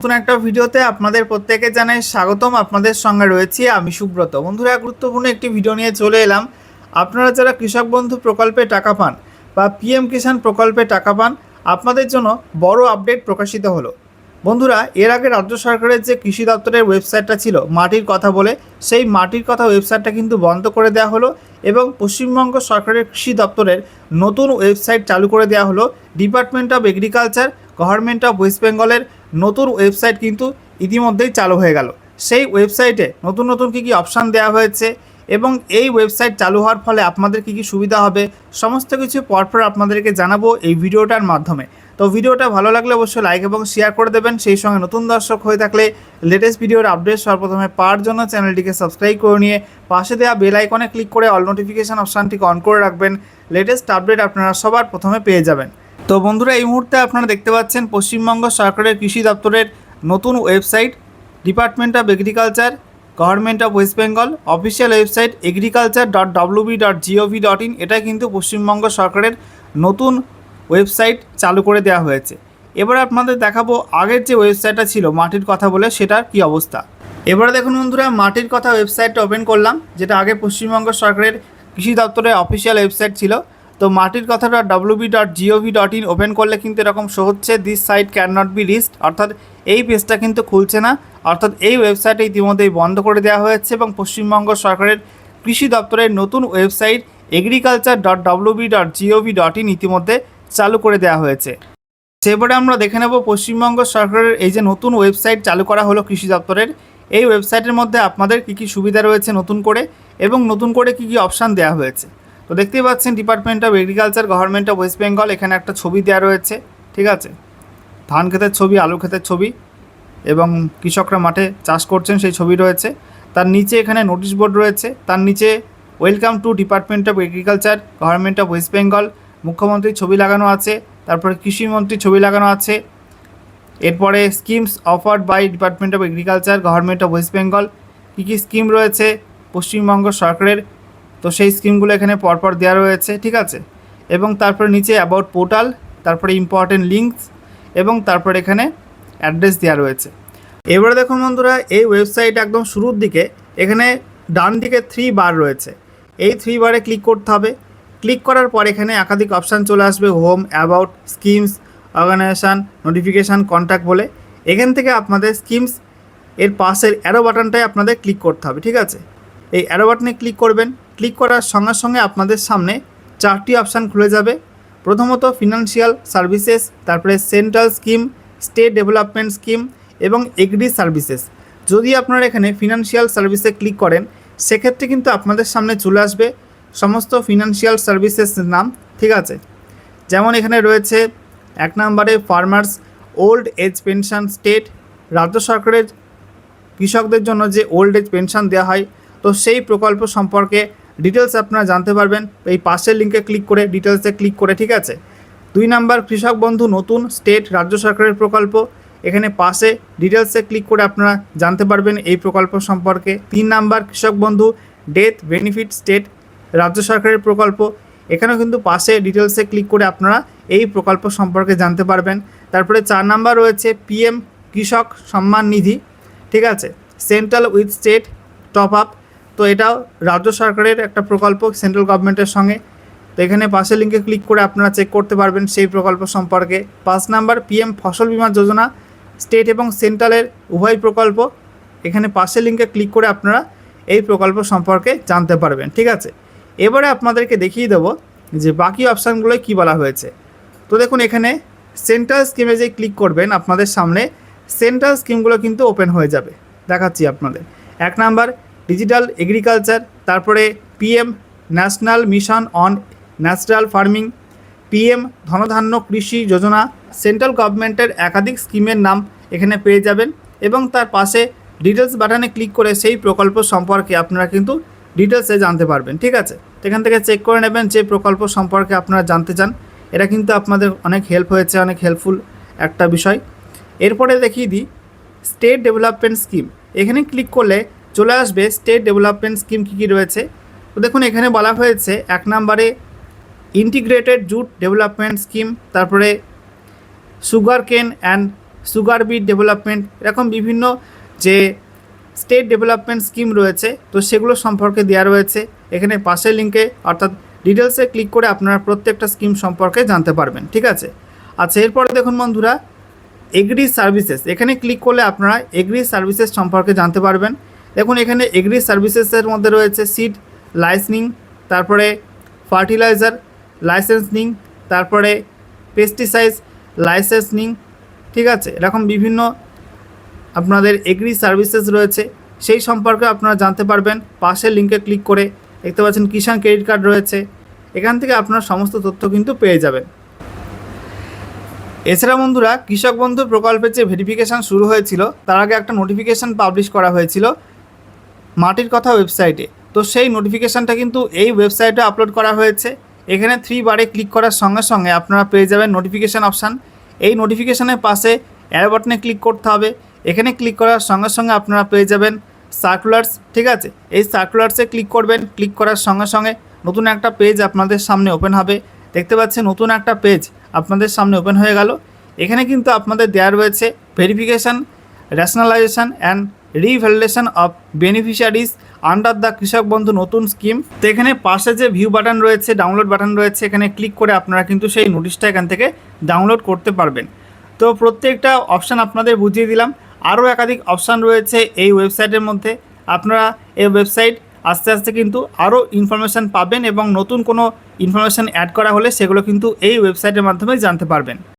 নতুন একটা ভিডিওতে আপনাদের প্রত্যেকে জানাই স্বাগতম। আপনাদের সঙ্গে রয়েছি আমি সুব্রত। বন্ধুরা, গুরুত্বপূর্ণ একটি ভিডিও নিয়ে চলে এলাম। আপনারা যারা কৃষক বন্ধু প্রকল্পে টাকা পান বা পিএম কিষাণ প্রকল্পে টাকা পান, আপনাদের জন্য বড় আপডেট প্রকাশিত হলো। বন্ধুরা, এর আগে রাজ্য সরকারের যে কৃষি দপ্তরের ওয়েবসাইটটা ছিল মাটির কথা বলে, সেই মাটির কথা ওয়েবসাইটটা কিন্তু বন্ধ করে দেওয়া হলো এবং পশ্চিমবঙ্গ সরকারের কৃষি দপ্তরের নতুন ওয়েবসাইট চালু করে দেওয়া হলো। Department of agriculture, government of West বেঙ্গলের নতুন ওয়েবসাইট কিন্তু ইতিমধ্যেই চালু হয়ে গেল। সেই ওয়েবসাইটে নতুন নতুন কী কী অপশান দেওয়া হয়েছে এবং এই ওয়েবসাইট চালু হওয়ার ফলে আপনাদের কী কী সুবিধা হবে, সমস্ত কিছু পরপর আপনাদেরকে জানাবো এই ভিডিওটার মাধ্যমে। তো ভিডিওটা ভালো লাগলে অবশ্যই লাইক এবং শেয়ার করে দেবেন। সেই সঙ্গে নতুন দর্শক হয়ে থাকলে লেটেস্ট ভিডিওর আপডেট সর্বপ্রথমে পাওয়ার জন্য চ্যানেলটিকে সাবস্ক্রাইব করে নিয়ে পাশে দেওয়া বেল আইকনে ক্লিক করে অল নোটিফিকেশান অপশানটিকে অন করে রাখবেন। লেটেস্ট আপডেট আপনারা সবার প্রথমে পেয়ে যাবেন। তো বন্ধুরা, এই মুহূর্তে আপনারা দেখতে পাচ্ছেন পশ্চিমবঙ্গ সরকারের কৃষি দপ্তরের নতুন website department of agriculture, government of West Bengal official website agriculture.wb.gov.in। এটা কিন্তু পশ্চিমবঙ্গ সরকারের নতুন ওয়েবসাইট চালু করে দেওয়া হয়েছে। এবার আপনাদের দেখাবো আগের যে ওয়েবসাইটটা ছিল মাটির কথা বলে, সেটার কি অবস্থা। এবারে দেখুন বন্ধুরা, মাটির কথা ওয়েবসাইটটা ওপেন করলাম, যেটা আগে পশ্চিমবঙ্গ সরকারের কৃষি দপ্তরের অফিসিয়াল ওয়েবসাইট ছিল। তো মাটির কথাটা wb.gov.in ওপেন করলে কিন্তু এরকম শো হচ্ছে, this site cannot be reached, অর্থাৎ এই পেজটা কিন্তু খুলছে না, অর্থাৎ এই ওয়েবসাইটে ইতিমধ্যেই বন্ধ করে দেওয়া হয়েছে এবং পশ্চিমবঙ্গ সরকারের কৃষি দপ্তরের নতুন ওয়েবসাইট agriculture.wb.gov.in ইতিমধ্যে চালু করে দেওয়া হয়েছে। সেবারে আমরা দেখে নেব পশ্চিমবঙ্গ সরকারের এই যে নতুন ওয়েবসাইট চালু করা হলো কৃষি দপ্তরের, এই ওয়েবসাইটের মধ্যে আপনাদের কী কী সুবিধা রয়েছে নতুন করে এবং নতুন করে কী কী অপশান দেওয়া হয়েছে। তো দেখতেই পাচ্ছেন department of agriculture, government of West Bengal, এখানে একটা ছবি দেওয়া রয়েছে, ঠিক আছে, ধান ক্ষেতের ছবি, আলু ক্ষেতের ছবি এবং কৃষকরা মাঠে চাষ করছেন সেই ছবি রয়েছে। তার নিচে এখানে নোটিশ বোর্ড রয়েছে, তার নিচে welcome to department of agriculture, government of West Bengal, মুখ্যমন্ত্রীর ছবি লাগানো আছে, তারপরে কৃষিমন্ত্রীর ছবি লাগানো আছে। এরপরে schemes offered by department of agriculture, government of West Bengal, কী কী স্কিম রয়েছে পশ্চিমবঙ্গ সরকারের, তো সেই স্কিমগুলো এখানে পরপর দেওয়া রয়েছে, ঠিক আছে। এবং তারপরে নিচে অ্যাবাউট পোর্টাল, তারপরে ইম্পর্টেন্ট লিঙ্কস এবং তারপরে এখানে অ্যাড্রেস দেওয়া রয়েছে। এবারে দেখুন বন্ধুরা, এই ওয়েবসাইট একদম শুরুর দিকে এখানে ডান দিকে 3 বার রয়েছে, এই 3 বারে ক্লিক করতে হবে। ক্লিক করার পর এখানে একাধিক অপশান চলে আসবে, home, about, schemes, organisation, notification, contact বলে। এখান থেকে আপনাদের স্কিমস এর পাশের অ্যারো বাটনটায় আপনাদের ক্লিক করতে হবে, ঠিক আছে। এই অ্যারো বাটনে ক্লিক করবেন। ক্লিক করার সঙ্গে সঙ্গে আপনাদের সামনে 4টি অপশান খুলে যাবে। প্রথমত ফিনান্সিয়াল সার্ভিসেস, তারপরে central scheme, state development scheme এবং এগ্রি সার্ভিসেস। যদি আপনারা এখানে ফিনান্সিয়াল সার্ভিসে ক্লিক করেন, সেক্ষেত্রে কিন্তু আপনাদের সামনে চলে আসবে সমস্ত ফিনান্সিয়াল সার্ভিসেসের নাম, ঠিক আছে। যেমন এখানে রয়েছে 1 নম্বরে farmers old age pension state, রাজ্য সরকারের কৃষকদের জন্য যে ওল্ড এজ পেনশন দেওয়া হয়, তো সেই প্রকল্প সম্পর্কে ডিটেলস আপনারা জানতে পারবেন এই পাশের লিঙ্কে ক্লিক করে, ডিটেলসে ক্লিক করে, ঠিক আছে। 2 নম্বর কৃষক বন্ধু নতুন স্টেট রাজ্য সরকারের প্রকল্প, এখানে পাশে ডিটেলসে ক্লিক করে আপনারা জানতে পারবেন এই প্রকল্প সম্পর্কে। 3 নম্বর কৃষক বন্ধু ডেথ বেনিফিট স্টেট রাজ্য সরকারের প্রকল্প, এখানেও কিন্তু পাশে ডিটেলসে ক্লিক করে আপনারা এই প্রকল্প সম্পর্কে জানতে পারবেন। তারপরে 4 নম্বর রয়েছে পিএম কৃষক সম্মান নিধি, ঠিক আছে, central with state top up, তো এটাও রাজ্য সরকারের একটা প্রকল্প সেন্ট্রাল গভর্নমেন্টের সঙ্গে। তো এখানে পাশের লিঙ্কে ক্লিক করে আপনারা চেক করতে পারবেন সেই প্রকল্প সম্পর্কে। 5 নম্বর পিএম ফসল বীমা যোজনা, স্টেট এবং সেন্ট্রালের উভয় প্রকল্প, এখানে পাশের লিঙ্কে ক্লিক করে আপনারা এই প্রকল্প সম্পর্কে জানতে পারবেন, ঠিক আছে। এবারে আপনাদেরকে দেখিয়ে দেবো যে বাকি অপশানগুলো কী বলা হয়েছে। তো দেখুন, এখানে সেন্ট্রাল স্কিমে যে ক্লিক করবেন, আপনাদের সামনে সেন্ট্রাল স্কিমগুলো কিন্তু ওপেন হয়ে যাবে, দেখাচ্ছি আপনাদের। 1 নম্বর ডিজিটাল এগ্রিকালচার, তারপরে PM national mission on natural farming, PM Dhandhaanya Krishi Yojana, central গভর্নমেন্টের একাধিক স্কিমের নাম এখানে পেয়ে যাবেন এবং তার পাশে ডিটেলস বাটনে ক্লিক করে সেই প্রকল্প সম্পর্কে আপনারা কিন্তু ডিটেলসে জানতে পারবেন, ঠিক আছে। এখান থেকে চেক করে নেবেন যে প্রকল্প সম্পর্কে আপনারা জানতে চান। এটা কিন্তু আপনাদের অনেক হেল্প হয়েছে, অনেক হেল্পফুল একটা বিষয়। এরপরে দেখিয়ে দিই স্টেট ডেভেলপমেন্ট স্কিম, এখানে ক্লিক করলে চলে আসবে স্টেট ডেভেলপমেন্ট স্কিম কী কী রয়েছে। তো দেখুন, এখানে বলা হয়েছে 1 নম্বরে ইন্টিগ্রেটেড জুট ডেভেলপমেন্ট স্কিম, তারপরে সুগার কেন অ্যান্ড সুগার বিট ডেভেলপমেন্ট, এরকম বিভিন্ন যে স্টেট ডেভেলপমেন্ট স্কিম রয়েছে তো সেগুলো সম্পর্কে দেওয়া রয়েছে। এখানে পাশের লিঙ্কে অর্থাৎ ডিটেলসে ক্লিক করে আপনারা প্রত্যেকটা স্কিম সম্পর্কে জানতে পারবেন। ঠিক আছে, আচ্ছা এরপরে দেখুন বন্ধুরা এগ্রি সার্ভিসেস, এখানে ক্লিক করলে আপনারা এগ্রি সার্ভিসেস সম্পর্কে জানতে পারবেন। দেখুন এখানে এগ্রি সার্ভিসেসের মধ্যে রয়েছে সিড লাইসেন্সিং, তারপরে ফার্টিলাইজার লাইসেন্সিং, তারপরে পেস্টিসাইড লাইসেন্সিং। ঠিক আছে, এরকম বিভিন্ন আপনাদের এগ্রি সার্ভিসেস রয়েছে, সেই সম্পর্কে আপনারা জানতে পারবেন পাশের লিঙ্কে ক্লিক করে। দেখতে পাচ্ছেন কিষাণ ক্রেডিট কার্ড রয়েছে, এখান থেকে আপনারা সমস্ত তথ্য কিন্তু পেয়ে যাবেন। এছাড়া বন্ধুরা কৃষক বন্ধু প্রকল্পের যে ভেরিফিকেশান শুরু হয়েছিল তার আগে একটা নোটিফিকেশান পাবলিশ করা হয়েছিল মাটির কথা ওয়েবসাইটে, তো সেই নোটিফিকেশানটা কিন্তু এই ওয়েবসাইটে আপলোড করা হয়েছে। এখানে 3 বারে ক্লিক করার সঙ্গে সঙ্গে আপনারা পেয়ে যাবেন নোটিফিকেশান অপশান। এই নোটিফিকেশানের পাশে অ্যারো বাটনে ক্লিক করতে হবে। এখানে ক্লিক করার সঙ্গে সঙ্গে আপনারা পেয়ে যাবেন সার্কুলার্স। ঠিক আছে, এই সার্কুলার্সে ক্লিক করবেন, ক্লিক করার সঙ্গে সঙ্গে নতুন একটা পেজ আপনাদের সামনে ওপেন হবে। দেখতে পাচ্ছেন নতুন একটা পেজ আপনাদের সামনে ওপেন হয়ে গেল। এখানে কিন্তু আপনাদের দেওয়া রয়েছে verification, rationalisation and revalidation of beneficiaries under the কৃষক বন্ধু নতুন স্কিম। তো এখানে পাশে যে ভিউ বাটন রয়েছে, ডাউনলোড বাটন রয়েছে, এখানে ক্লিক করে আপনারা কিন্তু সেই নোটিশটা এখান থেকে ডাউনলোড করতে পারবেন। তো প্রত্যেকটা অপশান আপনাদের বুঝিয়ে দিলাম। আরও একাধিক অপশান রয়েছে এই ওয়েবসাইটের মধ্যে। আপনারা এই ওয়েবসাইট আস্তে আস্তে কিন্তু আরও ইনফরমেশান পাবেন এবং নতুন কোনো ইনফরমেশান অ্যাড করা হলে সেগুলো কিন্তু এই ওয়েবসাইটের মাধ্যমে জানতে পারবেন।